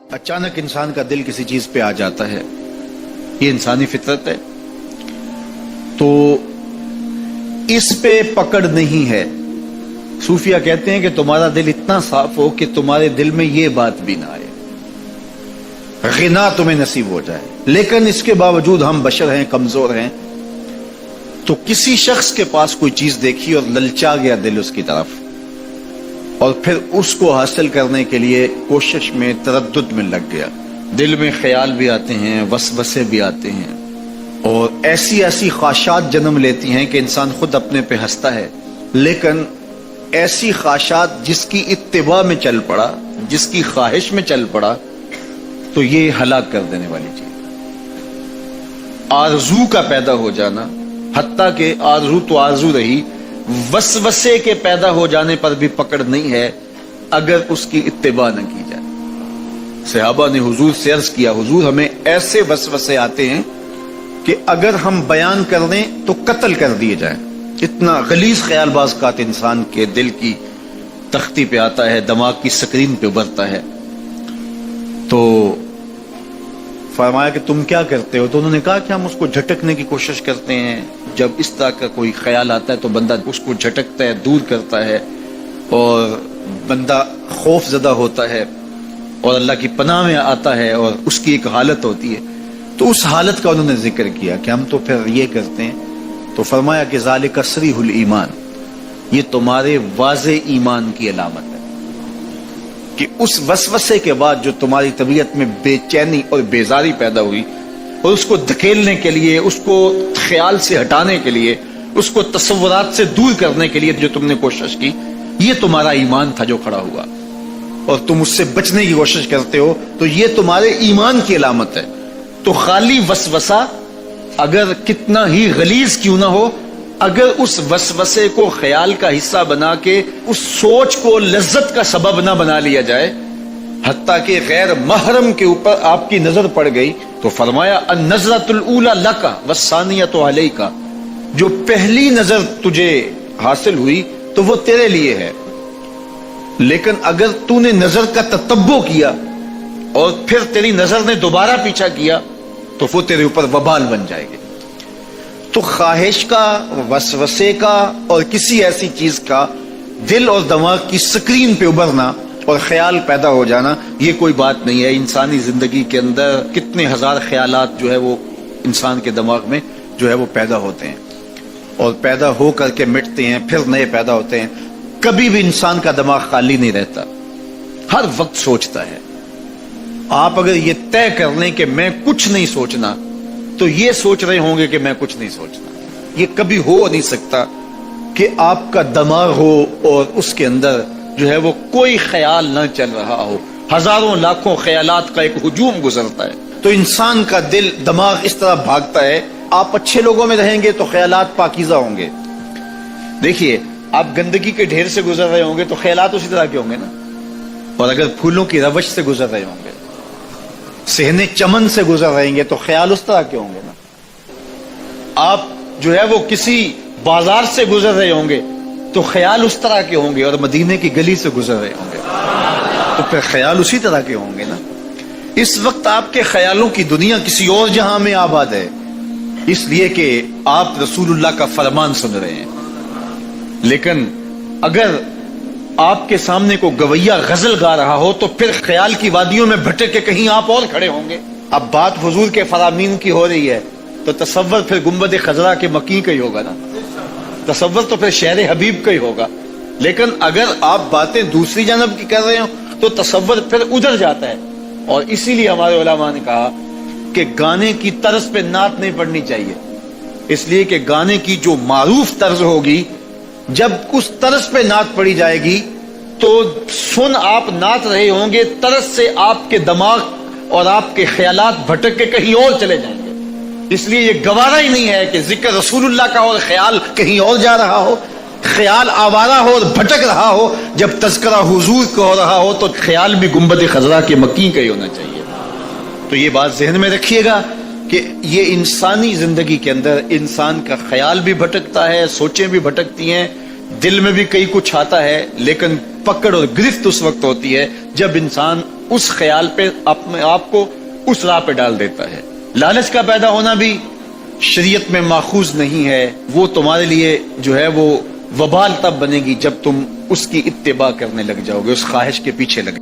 اچانک انسان کا دل کسی چیز پہ آ جاتا ہے، یہ انسانی فطرت ہے، تو اس پہ پکڑ نہیں ہے۔ صوفیہ کہتے ہیں کہ تمہارا دل اتنا صاف ہو کہ تمہارے دل میں یہ بات بھی نہ آئے، غنا تمہیں نصیب ہو جائے، لیکن اس کے باوجود ہم بشر ہیں، کمزور ہیں، تو کسی شخص کے پاس کوئی چیز دیکھی اور للچا گیا دل اس کی طرف، اور پھر اس کو حاصل کرنے کے لیے کوشش میں، تردد میں لگ گیا، دل میں خیال بھی آتے ہیں، وسوسے بھی آتے ہیں، اور ایسی ایسی خواہشات جنم لیتی ہیں کہ انسان خود اپنے پہ ہنستا ہے، لیکن ایسی خواہشات جس کی اتباع میں چل پڑا، جس کی خواہش میں چل پڑا، تو یہ ہلاک کر دینے والی چیز۔ آرزو کا پیدا ہو جانا، حتیٰ کہ آرزو تو آرزو رہی، وسوسے کے پیدا ہو جانے پر بھی پکڑ نہیں ہے اگر اس کی اتباع نہ کی جائے۔ صحابہ نے حضور سے عرض کیا، حضور ہمیں ایسے وسوسے آتے ہیں کہ اگر ہم بیان کر دیں تو قتل کر دیے جائیں، اتنا غلیظ خیال باز کا انسان کے دل کی تختی پہ آتا ہے، دماغ کی سکرین پہ ابھرتا ہے۔ تو فرمایا کہ تم کیا کرتے ہو؟ تو انہوں نے کہا کہ ہم اس کو جھٹکنے کی کوشش کرتے ہیں، جب اس طرح کا کوئی خیال آتا ہے تو بندہ اس کو جھٹکتا ہے، دور کرتا ہے، اور بندہ خوف زدہ ہوتا ہے اور اللہ کی پناہ میں آتا ہے، اور اس کی ایک حالت ہوتی ہے۔ تو اس حالت کا انہوں نے ذکر کیا کہ ہم تو پھر یہ کرتے ہیں، تو فرمایا کہ ذالک صریح الایمان، یہ تمہارے واضح ایمان کی علامت ہے کہ اس وسوسے کے بعد جو تمہاری طبیعت میں بے چینی اور بیزاری پیدا ہوئی، اور اس کو دھکیلنے کے لیے، اس کو خیال سے ہٹانے کے لیے، اس کو تصورات سے دور کرنے کے لیے جو تم نے کوشش کی، یہ تمہارا ایمان تھا جو کھڑا ہوا، اور تم اس سے بچنے کی کوشش کرتے ہو، تو یہ تمہارے ایمان کی علامت ہے۔ تو خالی وسوسہ اگر کتنا ہی غلیظ کیوں نہ ہو، اگر اس وسوسے کو خیال کا حصہ بنا کے اس سوچ کو لذت کا سبب نہ بنا لیا جائے، حتیٰ کہ غیر محرم کے اوپر آپ کی نظر پڑ گئی، تو فرمایا النظرۃ الاولی لک والثانیۃ علیک، جو پہلی نظر تجھے حاصل ہوئی تو وہ تیرے لیے ہے، لیکن اگر تو نے نظر کا تتبع کیا اور پھر تیری نظر نے دوبارہ پیچھا کیا تو وہ تیرے اوپر وبال بن جائے گی۔ تو خواہش کا، وسوسے کا، اور کسی ایسی چیز کا دل اور دماغ کی سکرین پہ ابھرنا اور خیال پیدا ہو جانا، یہ کوئی بات نہیں ہے۔ انسانی زندگی کے اندر کتنے ہزار خیالات جو ہے وہ انسان کے دماغ میں جو ہے وہ پیدا ہوتے ہیں، اور پیدا ہو کر کے مٹتے ہیں، پھر نئے پیدا ہوتے ہیں۔ کبھی بھی انسان کا دماغ خالی نہیں رہتا، ہر وقت سوچتا ہے۔ آپ اگر یہ طے کر لیں کہ میں کچھ نہیں سوچنا، تو یہ سوچ رہے ہوں گے کہ میں کچھ نہیں سوچنا۔ یہ کبھی ہو نہیں سکتا کہ آپ کا دماغ ہو اور اس کے اندر جو ہے وہ کوئی خیال نہ چل رہا ہو، ہزاروں لاکھوں خیالات کا ایک ہجوم گزرتا ہے۔ تو انسان کا دل، دماغ اس طرح بھاگتا ہے۔ آپ اچھے لوگوں میں رہیں گے تو خیالات پاکیزہ ہوں گے۔ دیکھیے، آپ گندگی کے ڈھیر سے گزر رہے ہوں گے تو خیالات اسی طرح کے ہوں گے نا، اور اگر پھولوں کی روش سے گزر رہے ہوں گے، صحن چمن سے گزر رہیں گے تو خیال اس طرح کے ہوں گے نا۔ آپ جو ہے وہ کسی بازار سے گزر رہے ہوں گے تو خیال اس طرح کے ہوں گے، اور مدینے کی گلی سے گزر رہے ہوں گے تو پھر خیال اسی طرح کے ہوں گے نا۔ اس وقت آپ کے خیالوں کی دنیا کسی اور جہاں میں آباد ہے، اس لیے کہ آپ رسول اللہ کا فرمان سن رہے ہیں۔ لیکن اگر آپ کے سامنے کو گویہ غزل گا رہا ہو تو پھر خیال کی وادیوں میں بھٹک کے کہیں آپ اور کھڑے ہوں گے۔ اب بات حضور کے فرامین کی ہو رہی ہے تو تصور پھر گنبد خضرا کے مکی کا ہی ہوگا نا، تصور تو پھر شہر حبیب کا ہی ہوگا۔ لیکن اگر آپ باتیں دوسری جانب کی کر رہے ہوں تو تصور پھر ادھر جاتا ہے، اور اسی لیے ہمارے علماء نے کہا کہ گانے کی طرز پہ نعت نہیں پڑھنی چاہیے، اس لیے کہ گانے کی جو معروف طرز ہوگی، جب اس طرز پہ نعت پڑھی جائے گی تو سن آپ نعت رہے ہوں گے، طرز سے آپ کے دماغ اور آپ کے خیالات بھٹک کے کہیں اور چلے جائیں گے۔ اس لیے یہ گوارا ہی نہیں ہے کہ ذکر رسول اللہ کا اور خیال کہیں اور جا رہا ہو، خیال آوارہ ہو اور بھٹک رہا ہو۔ جب تذکرہ حضور کا ہو رہا ہو تو خیال بھی گنبد خضرا کے مکی کا ہی ہونا چاہیے۔ تو یہ بات ذہن میں رکھیے گا کہ یہ انسانی زندگی کے اندر انسان کا خیال بھی بھٹکتا ہے، سوچیں بھی بھٹکتی ہیں، دل میں بھی کئی کچھ آتا ہے، لیکن پکڑ اور گرفت اس وقت ہوتی ہے جب انسان اس خیال پہ اپنے آپ کو اس راہ پہ ڈال دیتا ہے. لالچ کا پیدا ہونا بھی شریعت میں ماخوذ نہیں ہے. وہ تمہارے لیے جو ہے وہ وبال تب بنے گی جب تم اس کی اتباع کرنے لگ جاؤ گے, اس خواہش کے پیچھے لگ